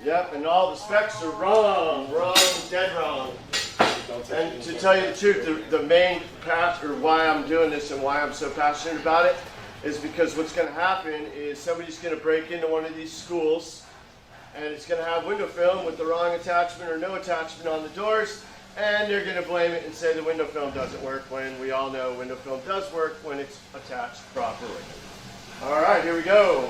Yep, and all the specs are wrong, dead wrong. And to tell you the truth, the main path, or why I'm doing this and why I'm so passionate about it, is because what's going to happen is somebody's going to break into one of these schools, and it's going to have window film with the wrong attachment or no attachment on the doors, and they're going to blame it and say the window film doesn't work, when we all know window film does work when it's attached properly. All right, here we go.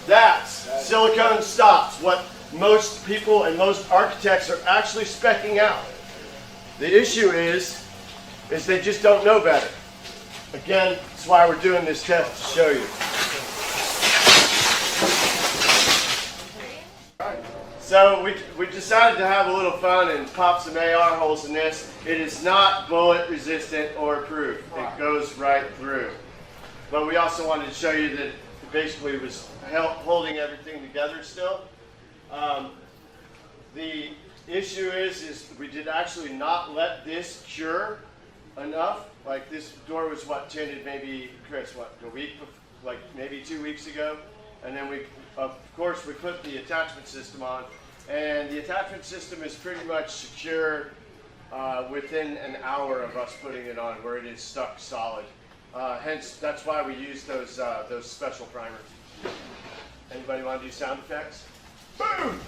That's silicone stops, what most people and most architects are actually speccing out. The issue is they just don't know better. Again, that's why we're doing this test, to show you. So we decided to have a little fun and pop some AR holes in this. It is not bullet resistant or proof. It goes right through. But we also wanted to show you that it basically was holding everything together still. The issue is we did actually not let this cure enough. Like this door was tinted maybe, Chris, a week, like maybe 2 weeks ago. And then of course, we put the attachment system on. And the attachment system is pretty much secure within an hour of us putting it on, where it is stuck solid. Hence, that's why we use those special primers. Anybody want to do sound effects? Boom!